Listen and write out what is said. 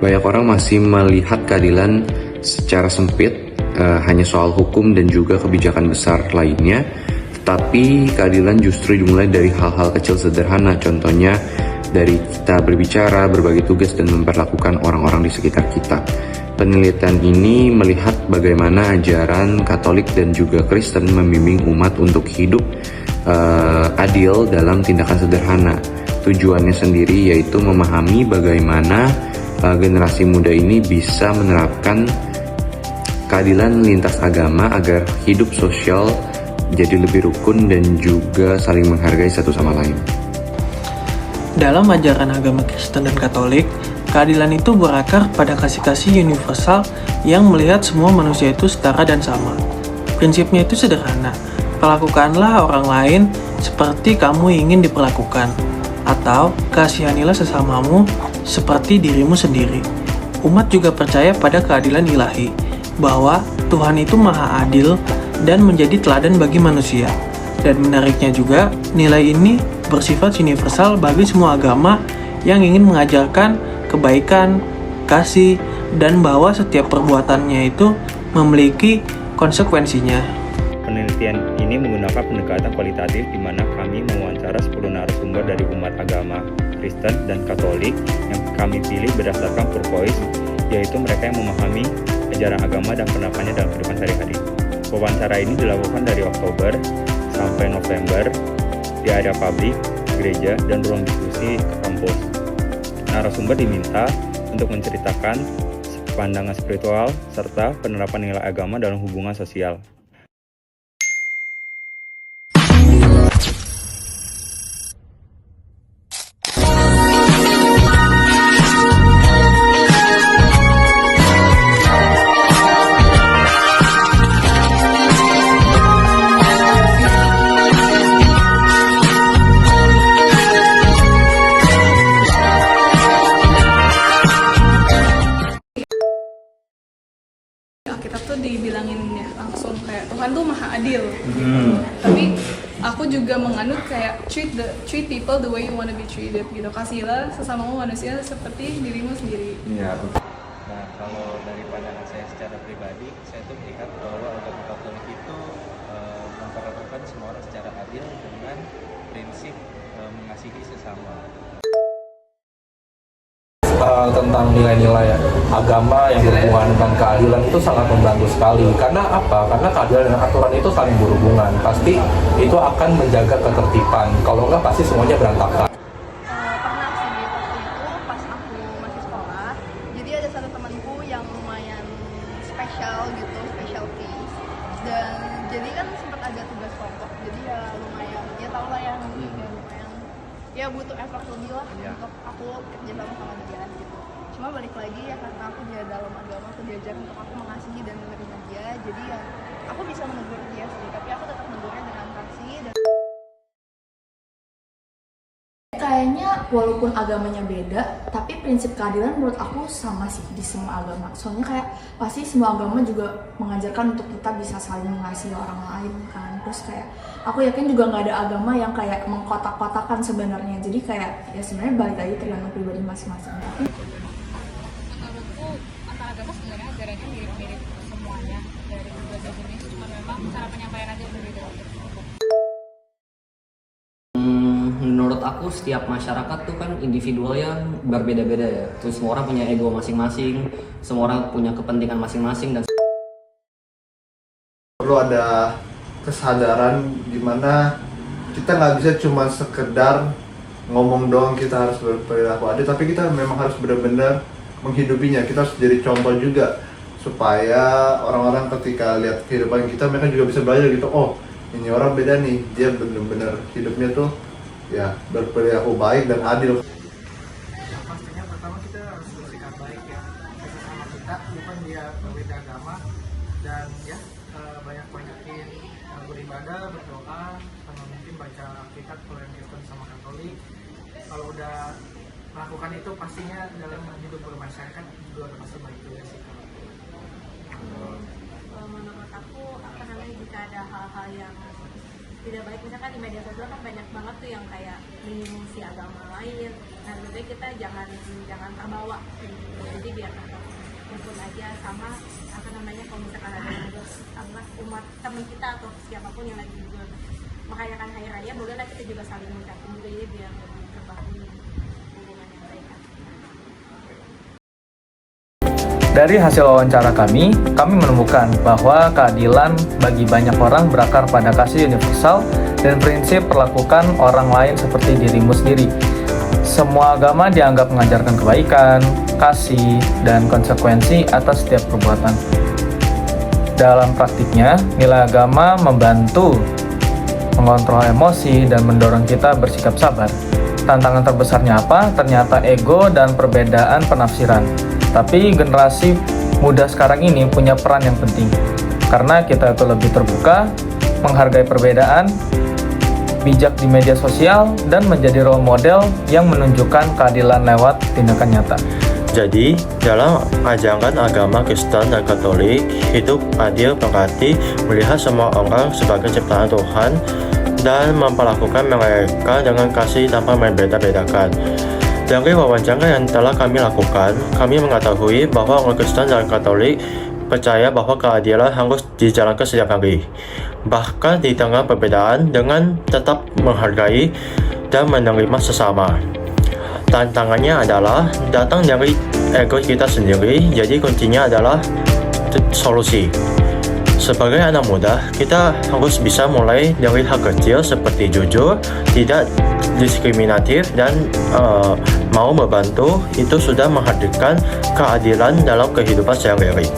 Banyak orang masih melihat keadilan secara sempit, hanya soal hukum dan juga kebijakan besar lainnya. Tetapi keadilan justru dimulai dari hal-hal kecil sederhana, contohnya dari kita berbicara, berbagi tugas, dan memperlakukan orang-orang di sekitar kita. Penelitian ini melihat bagaimana ajaran Katolik dan juga Kristen membimbing umat untuk hidup adil dalam tindakan sederhana. Tujuannya sendiri yaitu memahami bagaimana generasi muda ini bisa menerapkan keadilan lintas agama agar hidup sosial jadi lebih rukun dan juga saling menghargai satu sama lain. Dalam ajaran agama Kristen dan Katolik, keadilan itu berakar pada kasih-kasih universal yang melihat semua manusia itu setara dan sama. Prinsipnya itu sederhana, perlakukanlah orang lain seperti kamu ingin diperlakukan, atau kasihanilah sesamamu seperti dirimu sendiri. Umat juga percaya pada keadilan ilahi, bahwa Tuhan itu maha adil dan menjadi teladan bagi manusia. Dan menariknya juga, nilai ini bersifat universal bagi semua agama yang ingin mengajarkan kebaikan, kasih, dan bahwa setiap perbuatannya itu memiliki konsekuensinya. Penelitian ini menggunakan pendekatan kualitatif di mana kami mewawancara 10 narasumber dari umat agama Kristen dan Katolik yang kami pilih berdasarkan purpose, yaitu mereka yang memahami ajaran agama dan penerapannya dalam kehidupan sehari-hari. Wawancara ini dilakukan dari Oktober sampai November di area publik, gereja, dan ruang diskusi ke kampus. Narasumber diminta untuk menceritakan pandangan spiritual serta penerapan nilai agama dalam hubungan sosial. Kita tuh dibilangin ya langsung kayak Tuhan tuh maha adil. Tapi aku juga menganut kayak treat people the way you want to be treated gitu. Kasihlah sesamamu manusia seperti dirimu sendiri. Iya. Nah, kalau dari pandangan saya secara pribadi, saya tuh melihat bahwa agama Katolik itu memperlakukan semua orang secara adil dengan prinsip mengasihi sesama. Tentang nilai-nilai agama yang berhubungan dengan keadilan itu sangat membantu sekali. Karena apa? Karena keadilan dan aturan itu saling berhubungan. Pasti itu akan menjaga ketertiban. Kalau enggak pasti semuanya berantakan. Pernah sih waktu itu pas aku masih sekolah. Jadi ada satu temanku yang lumayan spesial gitu, special case. Dan jadi kan sempat ada tugas kelompok. Jadi ya lumayan, ya tau lah ya nanti kayak lumayan. Ya butuh effort lebih lah untuk aku kerja sama dia gitu. Cuma balik lagi ya karena aku dia dalam agama, aku diajar untuk aku mengasihi dan menerima dia. Jadi ya aku bisa menegur dia sih, tapi aku tetap menegurnya dengan kasih dan kayaknya walaupun agamanya beda, tapi prinsip keadilan menurut aku sama sih di semua agama. Soalnya kayak pasti semua agama juga mengajarkan untuk kita bisa saling mengasihi orang lain kan. Terus kayak aku yakin juga nggak ada agama yang kayak mengkotak-kotakan sebenarnya. Jadi kayak ya sebenarnya balik lagi tergantung pribadi masing-masing. Tapi menurutku antara agama sebenarnya ajarannya mirip-mirip semuanya dari berbagai jenis, cuma memang cara penyampaian aja berbeda. Menurut aku setiap masyarakat tuh kan individualnya berbeda-beda ya. Terus semua orang punya ego masing-masing, semua orang punya kepentingan masing-masing dan perlu ada kesadaran dimana kita nggak bisa cuma sekedar ngomong doang kita harus berperilaku adil, tapi kita memang harus benar-benar menghidupinya. Kita harus jadi contoh juga supaya orang-orang ketika lihat kehidupan kita mereka juga bisa belajar gitu. Oh, ini orang beda nih, dia benar-benar hidupnya tuh ya berperilaku baik dan adil. Yang pastinya pertama kita harus bersikap baik ya sesama kita, bukan dia berbeda agama, dan ya banyak-banyakin beribadah, berdoa, sama mungkin baca Alkitab kalau yang Kristen sama Katolik. Kalau udah melakukan itu pastinya dalam hidup bermasyarakat juga pasti baik juga sih. Menurut aku jika ada hal-hal yang tidak baik. Misalkan di media sosial kan banyak banget tuh yang kayak menyinggung si agama lain. Nah lebih baik kita jangan terbawa kayak gitu. Jadi biar tetap rukun aja, sama apa namanya, kalau misalkan ada umat teman kita atau siapapun yang lagi juga merayakan hari raya, bolehlah kita juga saling mengucapkan juga, jadi biar lebih terbangun hubungan yang baik. Dari hasil wawancara kami menemukan bahwa keadilan bagi banyak orang berakar pada kasih universal dan prinsip perlakukan orang lain seperti dirimu sendiri. Semua agama dianggap mengajarkan kebaikan, kasih, dan konsekuensi atas setiap perbuatan. Dalam praktiknya, nilai agama membantu mengontrol emosi dan mendorong kita bersikap sabar. Tantangan terbesarnya apa? Ternyata ego dan perbedaan penafsiran. Tapi generasi muda sekarang ini punya peran yang penting, karena kita itu lebih terbuka, menghargai perbedaan, bijak di media sosial, dan menjadi role model yang menunjukkan keadilan lewat tindakan nyata. Jadi, dalam ajaran agama Kristen dan Katolik, hidup adil berarti melihat semua orang sebagai ciptaan Tuhan dan memperlakukan mereka dengan kasih tanpa membeda-bedakan. Dari wawancara yang telah kami lakukan, kami mengetahui bahwa orang Kristen dan Katolik percaya bahwa keadilan harus dijalankan setiap hari, bahkan di tengah perbedaan, dengan tetap menghargai dan menerima sesama. Tantangannya adalah datang dari ego kita sendiri, jadi kuncinya adalah solusi. Sebagai anak muda, kita harus bisa mulai dari hal kecil seperti jujur, tidak diskriminatif, dan mau membantu. Itu sudah menghadirkan keadilan dalam kehidupan sehari-hari.